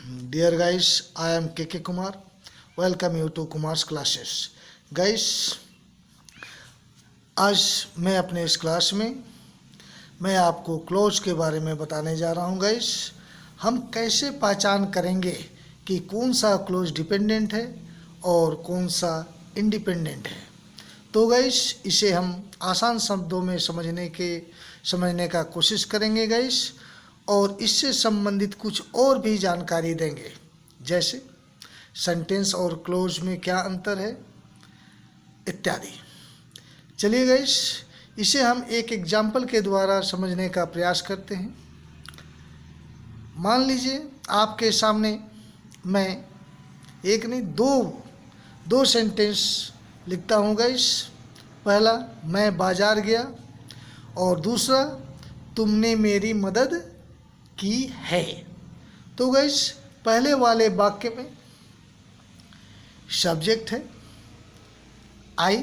Dear guys, I am KK Kumar. Welcome you to Kumar's classes. Guys, आज मैं अपने इस क्लास में मैं आपको क्लोज के बारे में बताने जा रहा हूँ गाइस। हम कैसे पहचान करेंगे कि कौन सा क्लोज डिपेंडेंट है और कौन सा इंडिपेंडेंट है। तो गाइस, इसे हम आसान शब्दों में समझने का कोशिश करेंगे गाइस, और इससे संबंधित कुछ और भी जानकारी देंगे, जैसे सेंटेंस और क्लोज में क्या अंतर है इत्यादि। चलिए गाइस, इसे हम एक एग्जाम्पल के द्वारा समझने का प्रयास करते हैं। मान लीजिए आपके सामने मैं एक नहीं दो सेंटेंस लिखता हूँ गाइस। पहला, मैं बाजार गया, और दूसरा, तुमने मेरी मदद की है। तो गाइस, पहले वाले वाक्य में सब्जेक्ट है आई,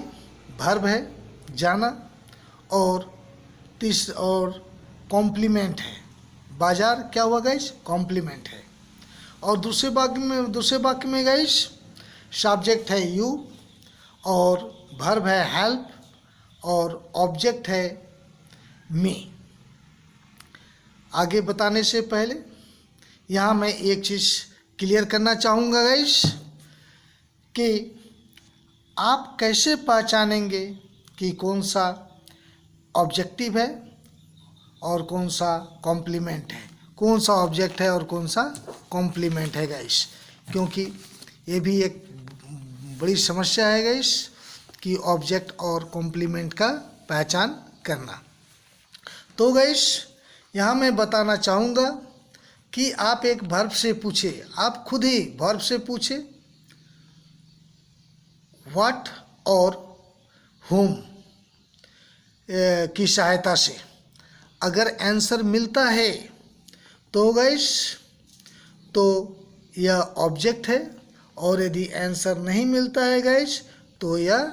वर्ब है जाना, और कॉम्प्लीमेंट है बाजार। क्या हुआ गाइस? कॉम्प्लीमेंट है। और दूसरे वाक्य में गाइस सब्जेक्ट है यू, और वर्ब है हेल्प, और ऑब्जेक्ट है मी। आगे बताने से पहले यहाँ मैं एक चीज़ क्लियर करना चाहूँगा गाइस कि आप कैसे पहचानेंगे कि कौन सा ऑब्जेक्टिव है और कौन सा कॉम्प्लीमेंट है, कौन सा ऑब्जेक्ट है और कौन सा कॉम्प्लीमेंट है गाइस, क्योंकि ये भी एक बड़ी समस्या है गाइस कि ऑब्जेक्ट और कॉम्प्लीमेंट का पहचान करना। तो गाइस, यहाँ मैं बताना चाहूँगा कि आप एक वर्ब से पूछे, आप खुद ही वर्ब से पूछे व्हाट और whom की सहायता से अगर आंसर मिलता है तो गाइस तो यह ऑब्जेक्ट है, और यदि आंसर नहीं मिलता है गाइस तो यह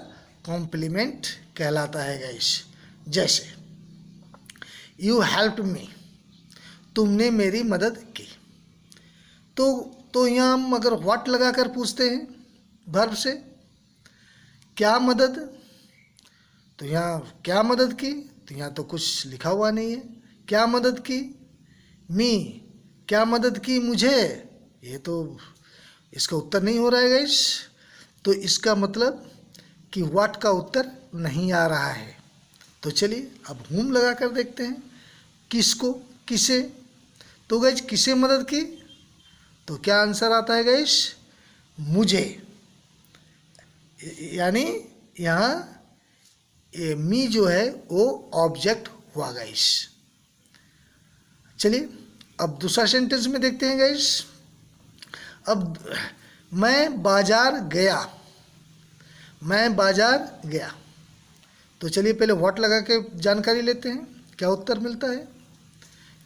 कॉम्प्लीमेंट कहलाता है गाइस। जैसे यू हेल्प्ड मी, तुमने मेरी मदद की। तो यहाँ हम अगर व्हाट लगा कर पूछते हैं वर्ब से, क्या मदद, तो यहाँ क्या मदद की, तो यहाँ तो कुछ लिखा हुआ नहीं है। क्या मदद की? मी, क्या मदद की मुझे, ये तो इसका उत्तर नहीं हो रहा है गाइस। तो इसका मतलब कि व्हाट का उत्तर नहीं आ रहा है। तो चलिए अब whom लगा कर देखते हैं, किसको, किसे। तो गाइस किसे मदद की, तो क्या आंसर आता है गाइस? मुझे, यानी यहाँ मी जो है वो ऑब्जेक्ट हुआ गाइस। चलिए अब दूसरा सेंटेंस में देखते हैं गाइस। अब मैं बाजार गया, मैं बाजार गया। तो चलिए पहले व्हाट लगा के जानकारी लेते हैं, क्या उत्तर मिलता है।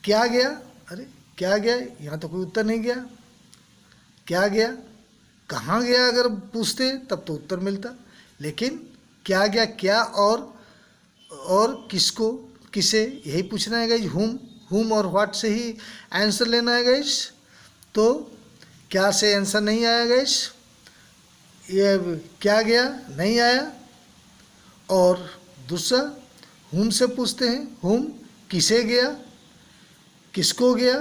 क्या गया, अरे क्या गया, यहाँ तो कोई उत्तर नहीं गया। क्या गया, कहाँ गया अगर पूछते तब तो उत्तर मिलता, लेकिन क्या गया, क्या और किसको, किसे, यही पूछना है गाइस। हुम और व्हाट से ही आंसर लेना है गाइस। तो क्या से आंसर नहीं आया गाइस, ये क्या गया नहीं आया। और दूसरा हुम से पूछते हैं, हुम किसे गया, किसको गया,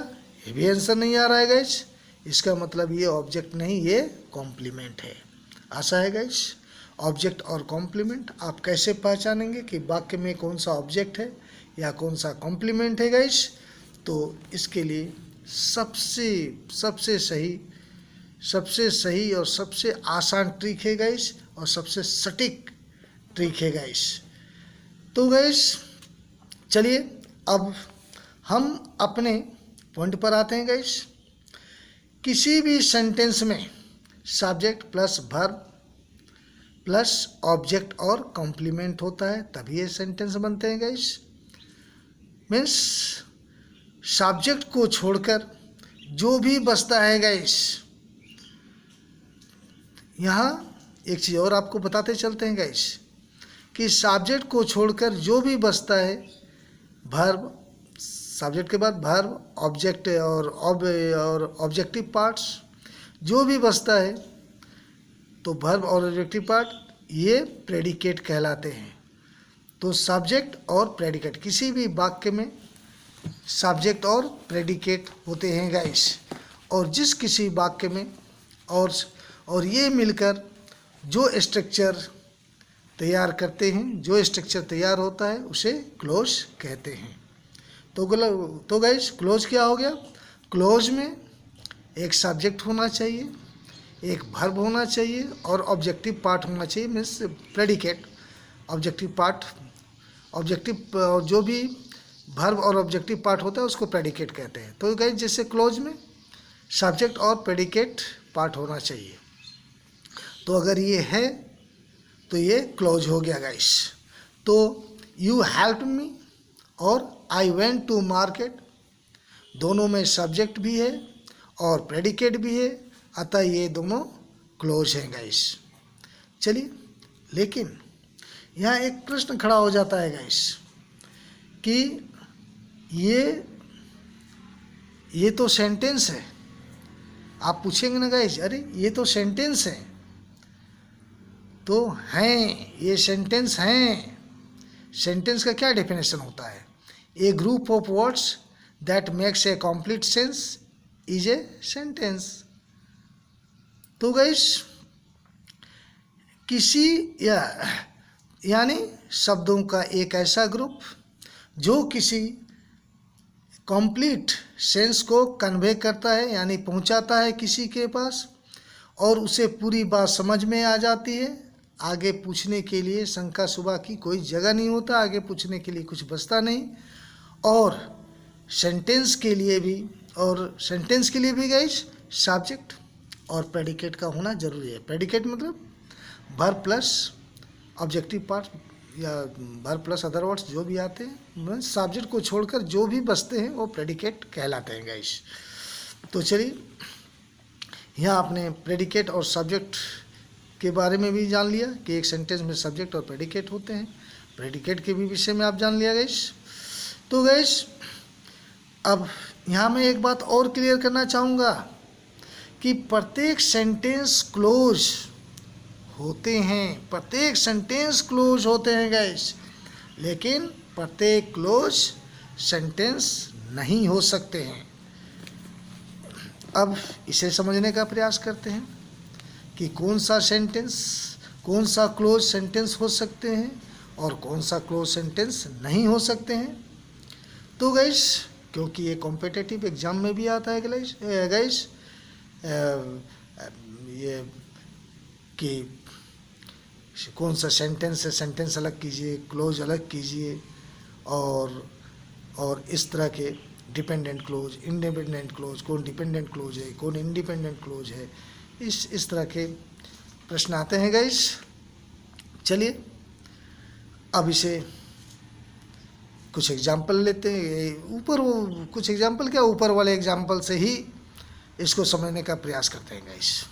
ये भी आंसर नहीं आ रहा है गाइस। इसका मतलब ये ऑब्जेक्ट नहीं, ये कॉम्प्लीमेंट है। आशा है गाइस ऑब्जेक्ट और कॉम्प्लीमेंट आप कैसे पहचानेंगे कि वाक्य में कौन सा ऑब्जेक्ट है या कौन सा कॉम्प्लीमेंट है गाइस। तो इसके लिए सबसे सही और सबसे आसान ट्रिक है गाइस, और सबसे सटीक ट्रिक है गाइस। तो गाइस चलिए अब हम अपने पॉइंट पर आते हैं गाइस। किसी भी सेंटेंस में subject plus verb plus object और कॉम्प्लीमेंट होता है, तभी ये सेंटेंस बनते हैं गाइस। मीन्स सब्जेक्ट को छोड़कर जो भी बचता है गाइस, यहाँ एक चीज़ और आपको बताते चलते हैं गाइस कि सब्जेक्ट को छोड़कर जो भी बचता है वर्ब, सब्जेक्ट के बाद वर्ब, ऑब्जेक्ट और ऑब्जेक्टिव पार्ट्स जो भी बचता है, तो वर्ब और ऑब्जेक्टिव पार्ट ये प्रेडिकेट कहलाते हैं। तो सब्जेक्ट और प्रेडिकेट, किसी भी वाक्य में सब्जेक्ट और प्रेडिकेट होते हैं गाइस। और जिस किसी वाक्य में और ये मिलकर जो स्ट्रक्चर तैयार करते हैं, जो स्ट्रक्चर तैयार होता है उसे क्लोज कहते हैं। तो गाइस क्लोज क्या हो गया? क्लोज में एक सब्जेक्ट होना चाहिए, एक वर्ब होना चाहिए और ऑब्जेक्टिव पार्ट होना चाहिए, means predicate. Objective part, objective और जो भी वर्ब और ऑब्जेक्टिव पार्ट होता है उसको प्रेडिकेट कहते हैं। तो गाइस जैसे क्लोज में सब्जेक्ट और प्रेडिकेट पार्ट होना चाहिए, तो अगर ये है तो ये क्लोज हो गया गाइस। तो यू हेल्प्ड मी और आई वेंट टू मार्केट, दोनों में सब्जेक्ट भी है और प्रेडिकेट भी है, अतः ये दोनों क्लोज हैं गाइस। चलिए, लेकिन यहाँ एक प्रश्न खड़ा हो जाता है गाइस कि ये तो सेंटेंस है। आप पूछेंगे ना गाइस, अरे ये तो सेंटेंस है। तो हैं, ये सेंटेंस हैं। सेंटेंस का क्या डेफिनेशन होता है? A group of words that makes a complete sense is a sentence. तो गाइस किसी यानी शब्दों का एक ऐसा ग्रुप जो किसी कंप्लीट सेंस को कन्वे करता है, यानी पहुंचाता है किसी के पास, और उसे पूरी बात समझ में आ जाती है। आगे पूछने के लिए शंका शुबा की कोई जगह नहीं होता, आगे पूछने के लिए कुछ बचता नहीं। और सेंटेंस के लिए भी गाइस सब्जेक्ट और प्रेडिकेट का होना जरूरी है। प्रेडिकेट मतलब वर्ब प्लस ऑब्जेक्टिव पार्ट या वर्ब प्लस अदर वर्ड्स जो भी आते हैं, सब्जेक्ट को छोड़कर जो भी बचते हैं वो प्रेडिकेट कहलाते हैं गाइस। तो चलिए, यहाँ आपने प्रेडिकेट और सब्जेक्ट के बारे में भी जान लिया कि एक सेंटेंस में सब्जेक्ट और प्रेडिकेट होते हैं। प्रेडिकेट के भी विषय में आप जान लिया गाइस। तो गाइस अब यहाँ मैं एक बात और क्लियर करना चाहूँगा कि प्रत्येक सेंटेंस क्लोज होते हैं, प्रत्येक सेंटेंस क्लोज होते हैं गाइस, लेकिन प्रत्येक क्लोज सेंटेंस नहीं हो सकते हैं। अब इसे समझने का प्रयास करते हैं कि कौन सा क्लोज सेंटेंस हो सकते हैं और कौन सा क्लोज सेंटेंस नहीं हो सकते हैं। तो गाइस क्योंकि ये कॉम्पिटिटिव एग्जाम में भी आता है गाइस, ये कि कौन सा सेंटेंस है, सेंटेंस अलग कीजिए, क्लोज अलग कीजिए, और इस तरह के डिपेंडेंट क्लोज, इंडिपेंडेंट क्लोज, कौन डिपेंडेंट क्लोज है, कौन इंडिपेंडेंट क्लोज है, इस तरह के प्रश्न आते हैं गाइस। चलिए अब इसे कुछ एग्जाम्पल लेते हैं। कुछ एग्जाम्पल क्या, ऊपर वाले एग्जाम्पल से ही इसको समझने का प्रयास करते हैं गाइस।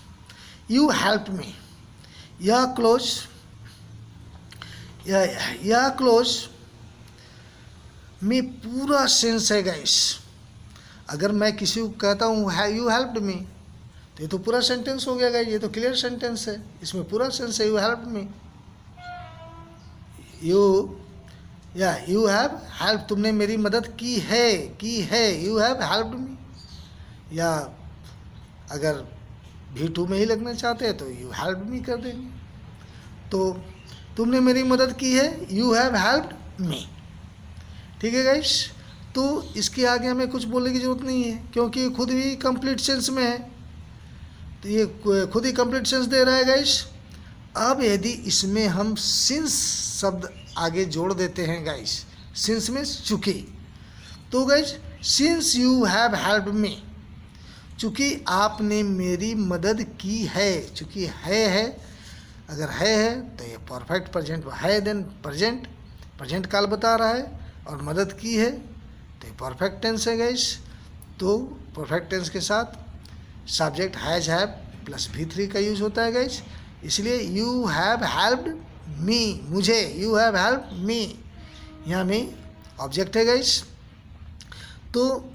यू हेल्प मी, यह क्लोज में पूरा सेंस है गाइस। अगर मैं किसी को कहता हूँ यू हेल्प्ड मी, तो ये तो पूरा सेंटेंस हो गया गाइस, ये तो क्लियर सेंटेंस है, इसमें पूरा सेंस है। You helped me, you have help, तुमने मेरी मदद की है, यू हैव हेल्प्ड मी। या अगर V2 में ही लगना चाहते हैं तो यू हेल्प्ड मी कर देंगे। तो तुमने मेरी मदद की है, यू हैव हेल्प्ड मी। ठीक है गाइस, तो इसके आगे हमें कुछ बोलने की ज़रूरत नहीं है क्योंकि खुद ही कंप्लीट सेंस में है, तो ये खुद ही कंप्लीट सेंस दे रहा है गाइस। अब यदि इसमें हम सिंस शब्द आगे जोड़ देते हैं गाइस, सिंस में चूँकि, तो guys since you have helped मी, चूँकि आपने मेरी मदद की है, चूँकि है, अगर है तो ये परफेक्ट प्रेजेंट है, देन प्रेजेंट काल बता रहा है, और मदद की है तो ये परफेक्ट टेंस है गाइस। तो परफेक्ट टेंस के साथ subject has have plus V3 का यूज होता है गाइस, इसलिए यू हैव हेल्प्ड मी, मुझे, यू हैव हेल्प्ड मी, यहाँ में ऑब्जेक्ट है गाइस। तो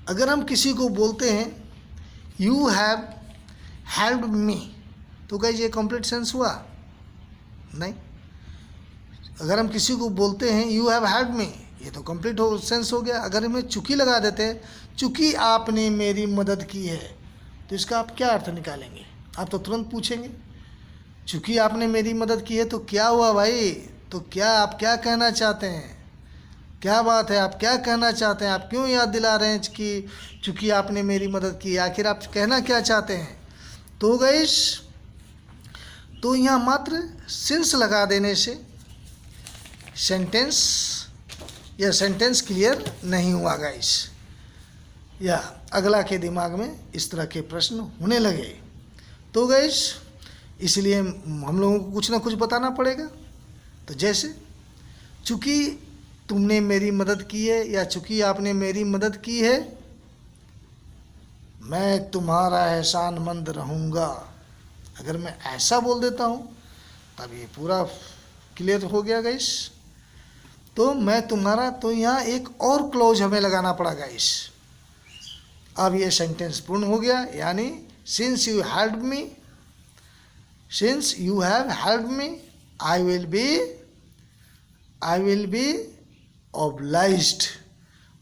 अगर हम किसी को बोलते हैं यू हैव हेल्प्ड मी, तो गाइस ये कंप्लीट सेंस हुआ नहीं। अगर हम किसी को बोलते हैं यू हैव हेल्प्ड मी, ये तो कंप्लीट हो सेंस हो गया। अगर हमें चूंकि लगा देते हैं, चूंकि आपने मेरी मदद की है, तो इसका आप क्या अर्थ निकालेंगे? आप तो तुरंत पूछेंगे चूंकि आपने मेरी मदद की है तो क्या हुआ भाई, तो क्या आप क्या कहना चाहते हैं, क्या बात है, आप क्या कहना चाहते हैं, आप क्यों याद दिला रहे हैं कि चूंकि आपने मेरी मदद की, आखिर आप कहना क्या चाहते हैं? तो गाइस, तो यहाँ मात्र सिंस लगा देने से सेंटेंस या सेंटेंस क्लियर नहीं हुआ गाइस, या अगला के दिमाग में इस तरह के प्रश्न होने लगे। तो गाइस इसलिए हम लोगों को कुछ ना कुछ बताना पड़ेगा। तो जैसे चूँकि तुमने मेरी मदद की है या चूँकि आपने मेरी मदद की है, मैं तुम्हारा एहसानमंद रहूँगा। अगर मैं ऐसा बोल देता हूँ तब ये पूरा क्लियर हो गया गाइस। तो मैं तुम्हारा, तो यहाँ एक और क्लोज हमें लगाना पड़ा गाइस। अब ये सेंटेंस पूर्ण हो गया, यानी since you helped me, since you have helped me, I will be obliged,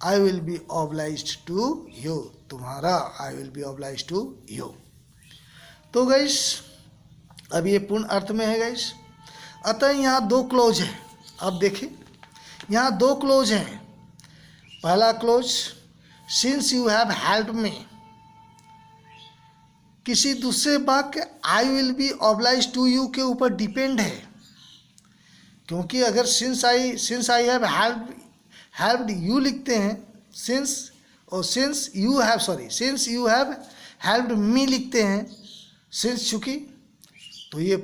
I will be obliged to you, तुम्हारा I will be obliged to you. तो गाइस अब ये पूर्ण अर्थ में है गाइस। अतः यहाँ दो क्लोज है। अब देखिए यहाँ दो क्लोज हैं। पहला clause since you have helped me, किसी दूसरे वाक्य I will be obliged to you के ऊपर डिपेंड है, क्योंकि अगर since I have helped you लिखते हैं, since you have helped me लिखते हैं, सिंस चूँकि, तो ये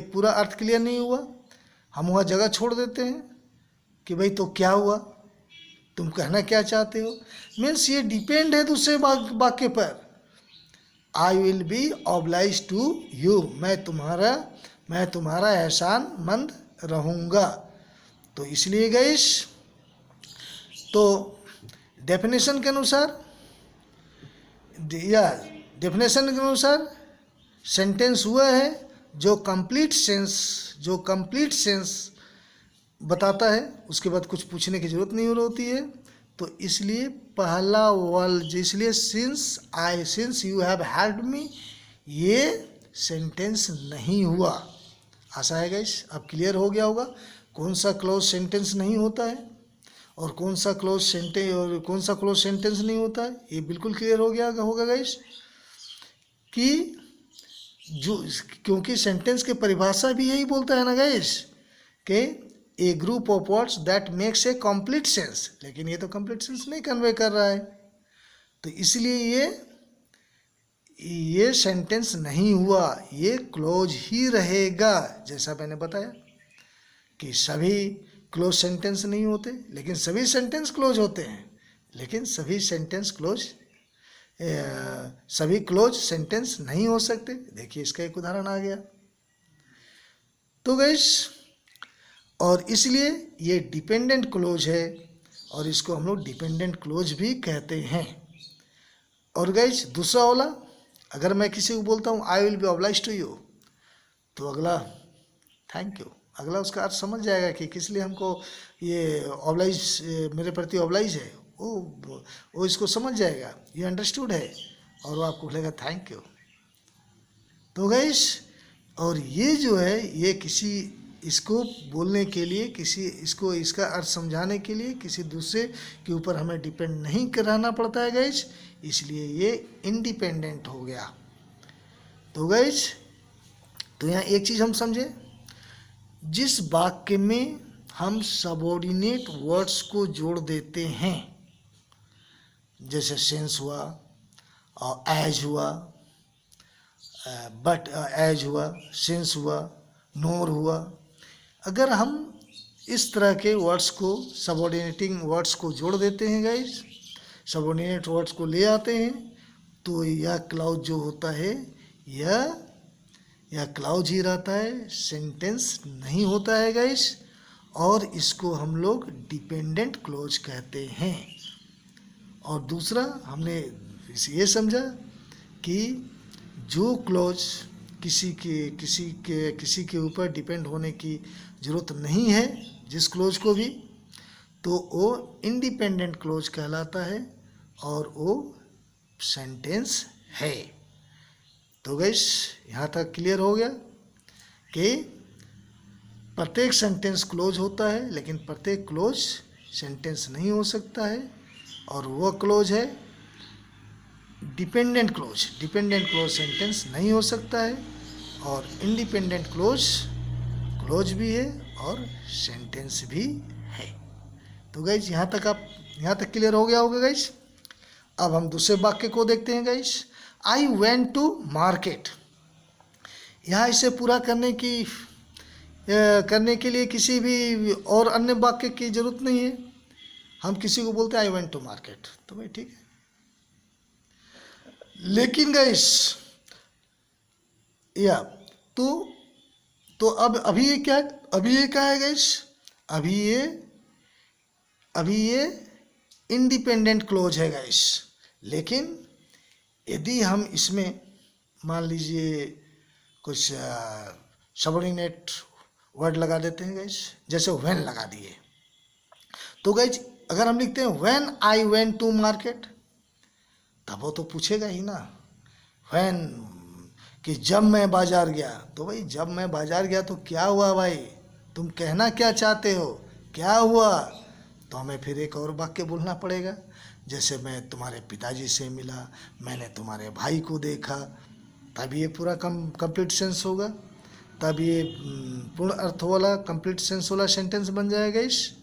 पूरा अर्थ क्लियर नहीं हुआ। हम वहाँ जगह छोड़ देते हैं कि भाई तो क्या हुआ, तुम कहना क्या चाहते हो। मीन्स ये डिपेंड है दूसरे वाक्य पर। I will be oblige to you, मैं तुम्हारा एहसानमंद रहूँगा। तो इसलिए गाइस, तो डेफिनेशन के अनुसार सेंटेंस हुआ है जो कंप्लीट सेंस बताता है, उसके बाद कुछ पूछने की ज़रूरत नहीं होती है। तो इसलिए पहला वर्ड, इसलिए सिंस यू हैव हेल्प्ड मी, ये सेंटेंस नहीं हुआ। आशा है गाइस अब क्लियर हो गया होगा कौन सा क्लोज सेंटेंस नहीं होता है और कौन सा क्लोज सेंटेंस नहीं होता है। ये बिल्कुल क्लियर हो गया होगा गाइस कि क्योंकि सेंटेंस की परिभाषा भी यही बोलता है ना गाइस कि a group of words that makes a complete sense, लेकिन ये तो कंप्लीट सेंस नहीं कन्वे कर रहा है। तो इसलिए ये सेंटेंस नहीं हुआ, ये क्लोज ही रहेगा। जैसा मैंने बताया कि सभी क्लोज सेंटेंस नहीं होते, लेकिन सभी सेंटेंस क्लोज होते हैं, लेकिन सभी क्लोज सेंटेंस नहीं हो सकते। देखिए इसका एक उदाहरण आ गया। तो गाइस, और इसलिए ये डिपेंडेंट क्लोज है और इसको हम लोग डिपेंडेंट क्लोज भी कहते हैं। और गाइस दूसरा वाला, अगर मैं किसी को बोलता हूँ I will be oblige to you, तो अगला थैंक यू, अगला उसका अर्थ समझ जाएगा कि किस लिए हमको ये ऑब्लाइज, मेरे प्रति ऑब्लाइज है, वो इसको समझ जाएगा, ये अंडरस्टूड है, और वो आपको बोलेगा थैंक यू। तो गाइस, और ये जो है ये किसी इसको बोलने के लिए, इसका अर्थ समझाने के लिए किसी दूसरे के ऊपर हमें डिपेंड नहीं कराना पड़ता है गाइस, इसलिए ये इंडिपेंडेंट हो गया। तो गाइस, तो यहाँ एक चीज़ हम समझे, जिस वाक्य में हम सबऑर्डिनेट वर्ड्स को जोड़ देते हैं, जैसे सेंस हुआ और एज हुआ, बट एज हुआ, सेंस हुआ, नोर हुआ, अगर हम इस तरह के वर्ड्स को, सबऑर्डिनेटिंग वर्ड्स को जोड़ देते हैं गाइस, सबऑर्डिनेट वर्ड्स को ले आते हैं, तो यह क्लाउज जो होता है यह क्लाउज ही रहता है, सेंटेंस नहीं होता है गाइस। और इसको हम लोग डिपेंडेंट क्लोज कहते हैं। और दूसरा हमने ये समझा कि जो क्लोज किसी के ऊपर डिपेंड होने की ज़रूरत नहीं है, जिस क्लोज को भी, तो वो इंडिपेंडेंट क्लोज कहलाता है और वो सेंटेंस है। तो गाइस यहाँ तक क्लियर हो गया कि प्रत्येक सेंटेंस क्लोज होता है, लेकिन प्रत्येक क्लोज सेंटेंस नहीं हो सकता है, और वह क्लोज है dependent clause. Dependent clause sentence नहीं हो सकता है, और इंडिपेंडेंट क्लोज भी है और सेंटेंस भी है। तो गाइस यहाँ तक क्लियर हो गया होगा गाइस। अब हम दूसरे वाक्य को देखते हैं guys. I went to market. यहाँ इसे पूरा करने के लिए किसी भी और अन्य वाक्य की जरूरत नहीं है। हम किसी को बोलते हैं आई वेंट टू मार्केट, तो भाई ठीक है। लेकिन गाइस या तो अब अभी ये क्या है गाइस? अभी ये इंडिपेंडेंट क्लोज है गाइस। लेकिन यदि हम इसमें मान लीजिए कुछ सबऑर्डिनेट वर्ड लगा देते हैं गाइस, जैसे व्हेन लगा दिए, तो गाइस अगर हम लिखते हैं when I went to market, तब वो तो पूछेगा ही ना व्हेन, कि जब मैं बाजार गया। तो भाई जब मैं बाजार गया तो क्या हुआ भाई, तुम कहना क्या चाहते हो, क्या हुआ? तो हमें फिर एक और वाक्य बोलना पड़ेगा, जैसे मैं तुम्हारे पिताजी से मिला, मैंने तुम्हारे भाई को देखा, तब ये पूरा कंप्लीट सेंस होगा, तब ये पूर्ण अर्थ वाला कंप्लीट सेंस वाला सेंटेंस बन जाएगा इस।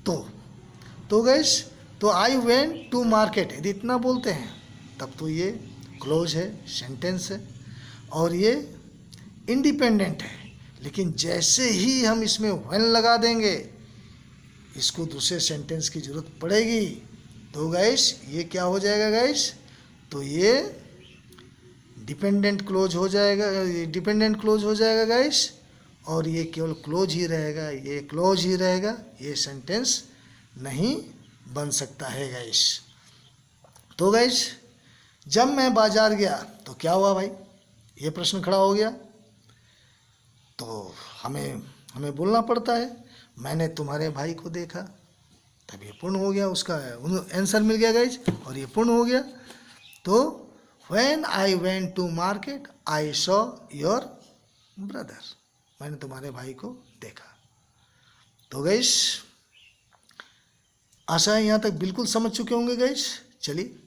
तो गाइस तो आई वेंट टू मार्केट यदि इतना बोलते हैं तब तो ये क्लोज है, सेंटेंस है, और ये इंडिपेंडेंट है। लेकिन जैसे ही हम इसमें व्हेन लगा देंगे, इसको दूसरे सेंटेंस की जरूरत पड़ेगी, तो गाइस ये क्या हो जाएगा गाइस? तो ये डिपेंडेंट क्लोज हो जाएगा गाइस, और ये केवल क्लोज ही रहेगा, ये क्लोज ही रहेगा, ये सेंटेंस नहीं बन सकता है गाइस। तो गाइस जब मैं बाजार गया तो क्या हुआ भाई, ये प्रश्न खड़ा हो गया। तो हमें बोलना पड़ता है मैंने तुम्हारे भाई को देखा, तब ये पूर्ण हो गया, उसका आंसर मिल गया गाइस, और ये पूर्ण हो गया। तो when I went to market I saw your brother, मैंने तुम्हारे भाई को देखा। तो गाइस आशा है यहाँ तक बिल्कुल समझ चुके होंगे गाइस। चलिए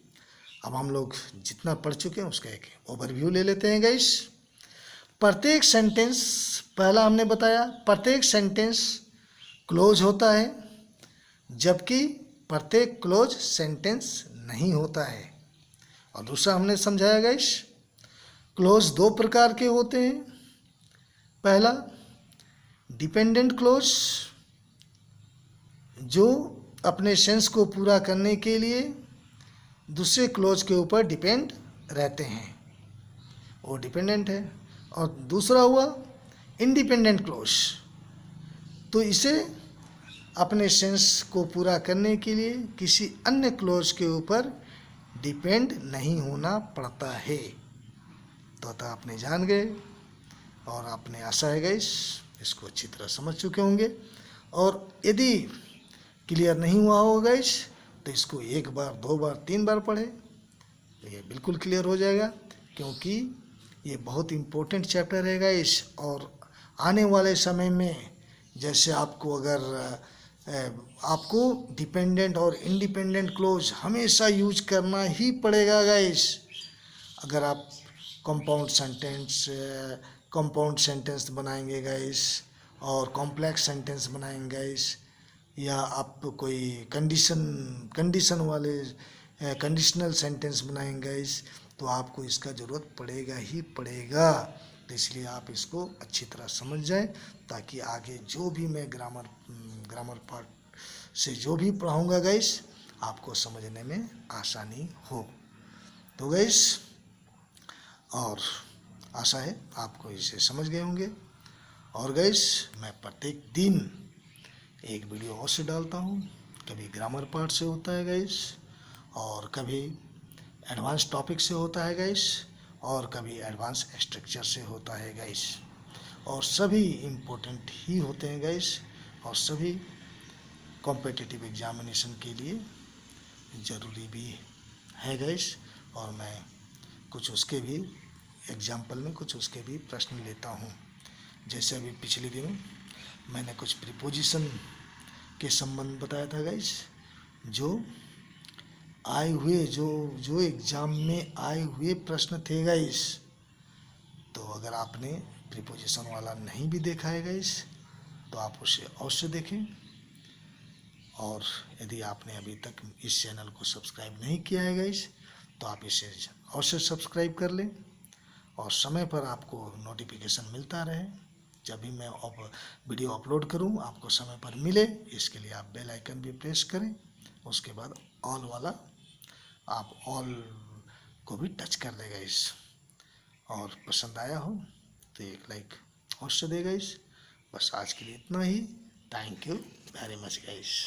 अब हम लोग जितना पढ़ चुके हैं उसका एक ओवरव्यू ले लेते हैं गाइस। प्रत्येक सेंटेंस, पहला हमने बताया प्रत्येक सेंटेंस क्लोज होता है, जबकि प्रत्येक क्लोज सेंटेंस नहीं होता है। और दूसरा हमने समझाया गाइस, क्लोज दो प्रकार के होते हैं। पहला डिपेंडेंट क्लोज, जो अपने सेंस को पूरा करने के लिए दूसरे क्लोज के ऊपर डिपेंड रहते हैं, वो डिपेंडेंट है। और दूसरा हुआ इंडिपेंडेंट क्लोज, तो इसे अपने सेंस को पूरा करने के लिए किसी अन्य क्लोज के ऊपर डिपेंड नहीं होना पड़ता है। तो आपने जान गए, और आपने आशा है गाइस इसको अच्छी तरह समझ चुके होंगे। और यदि क्लियर नहीं हुआ होगा गाइस तो इसको एक बार, दो बार, तीन बार पढ़े, ये बिल्कुल क्लियर हो जाएगा, क्योंकि ये बहुत इम्पोर्टेंट चैप्टर है गाइस। और आने वाले समय में जैसे आपको डिपेंडेंट और इंडिपेंडेंट क्लोज हमेशा यूज करना ही पड़ेगा गाइस। अगर आप कंपाउंड सेंटेंस बनाएंगे गाइस, और कॉम्प्लेक्स सेंटेंस बनाएंगे गाइस, या आप कोई कंडीशन वाले कंडीशनल सेंटेंस बनाएंगे गाइस, तो आपको इसका ज़रूरत पड़ेगा ही पड़ेगा। तो इसलिए आप इसको अच्छी तरह समझ जाएं, ताकि आगे जो भी मैं ग्रामर पार्ट से जो भी पढ़ाऊँगा गाइस, आपको समझने में आसानी हो। तो गाइस, और आशा है आपको इसे समझ गए होंगे। और गाइस मैं प्रत्येक दिन एक वीडियो और से डालता हूँ। कभी ग्रामर पार्ट से होता है गाइस, और कभी एडवांस टॉपिक से होता है गाइस, और कभी एडवांस स्ट्रक्चर से होता है गाइस, और सभी इम्पोर्टेंट ही होते हैं गाइस, और सभी कॉम्पिटिटिव एग्जामिनेशन के लिए ज़रूरी भी है गाइस। और मैं कुछ उसके भी एग्जाम्पल में कुछ उसके भी प्रश्न लेता हूँ। जैसे अभी पिछले दिनों मैंने कुछ प्रीपोजिशन के संबंध बताया था गाइस, जो आए हुए जो एग्ज़ाम में आए हुए प्रश्न थे गाइस। तो अगर आपने प्रीपोजिशन वाला नहीं भी देखा है गाइस, तो आप उसे अवश्य देखें। और यदि आपने अभी तक इस चैनल को सब्सक्राइब नहीं किया है गाइस, तो आप इसे अवश्य सब्सक्राइब कर लें, और समय पर आपको नोटिफिकेशन मिलता रहे। जब भी मैं वीडियो अपलोड करूं आपको समय पर मिले, इसके लिए आप बेल आइकन भी प्रेस करें। उसके बाद ऑल वाला, आप ऑल को भी टच कर देगा इस। और पसंद आया हो तो एक लाइक अवश्य देगा इस। बस आज के लिए इतना ही। Thank you very much guys.